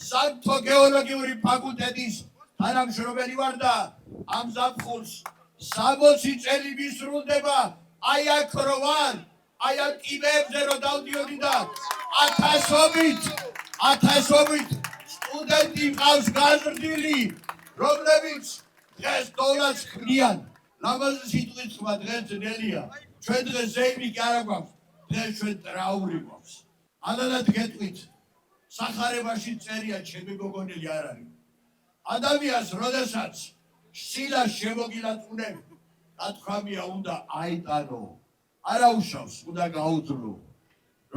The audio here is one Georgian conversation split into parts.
სამთო გეოლოგიური ფაკულტეტის თანამშრომელი ვარ და ამ ზაფხულს 60 წელი მისრულდება აი აქ რო ვარ, აი ამ კიბეებზე რო დავდიოდი და ათასობით სტუდენტი მყავს გაზრდილი, რომლებიც დღეს დოლარს ქმნიან. ლამაზი სიტყვით ხმა დღეს ძნელია. ჩვენ დღეს ზეიმი კი არა გვაქვს, დღეს ჩვენ ტრაური გვაქვს. ანანად გეტყვით, სახარებაში წერია ჩემი გოგონელი არ არის. ადამიანს როდესაც სილას შემოგილაწუნებ, ნათქვამია უნდა აიტანო, არა უშავს, უნდა გაუძლო.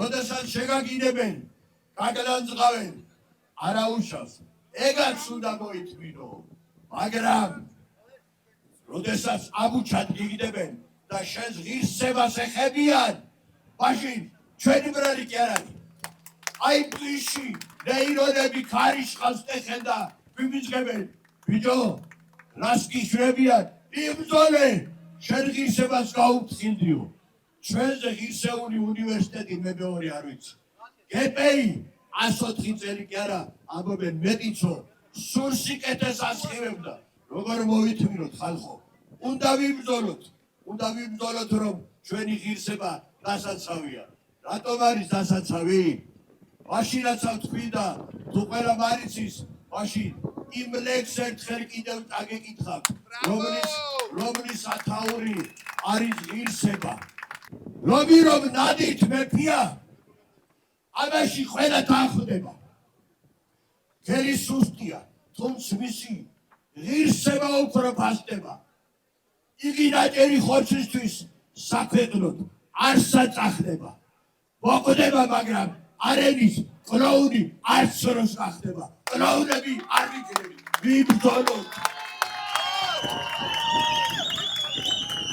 როდესაც შეგაგინებენ, გაგლანძღავენ, არა უშავს, ეგაც უნდა მოითმინო. მაგრამ როდესაც ამუჩად გიგდებენ და შენს ღირსებას ეხებიან, მაშინ ჩვენი ბრალი კი არ არის. აი ბიში, ნეირონები ქარიშხალს ტეხენ და ვიმიძღებენ, ბიჭო, რას გიშვებიან, იბრძოლე, შენ ღირსებას გაუფრთხილდიო. ჩვენზე ღირსეული უნივერსიტეტი მე მეორე არ ვიცი. გპი 104 წელი კი არა, ამბობენ მეტიცო, სულ სიკეთეს ასხივებდა. როგორ მოვითმინოთ ხალხო? უნდა ვიბრძოლოთ, რომ ჩვენი ღირსება დასაცავია. რატომ არის დასაცავი? მაშინაც ვთქვი და თუ ყველა მარიცის, მაშინ იმ ლექს ერთხელ კიდევ წაგეკითხავთ, რომლის ათაური არის ღირსება. რომ ნადით მეფია, ამაში ყველა თანხდება. ხელი სუსტია, თუმცა მისი ღირსება უფრო ფასდება. იგი ნაჭერი ხორცისთვის საქვეყნოდ არ საწახდება. მოკვდება, მაგრამ არენის კლოუნი არც როს გახდება. კლოუნები არ ვიქნებით, ვიბრძოლოთ.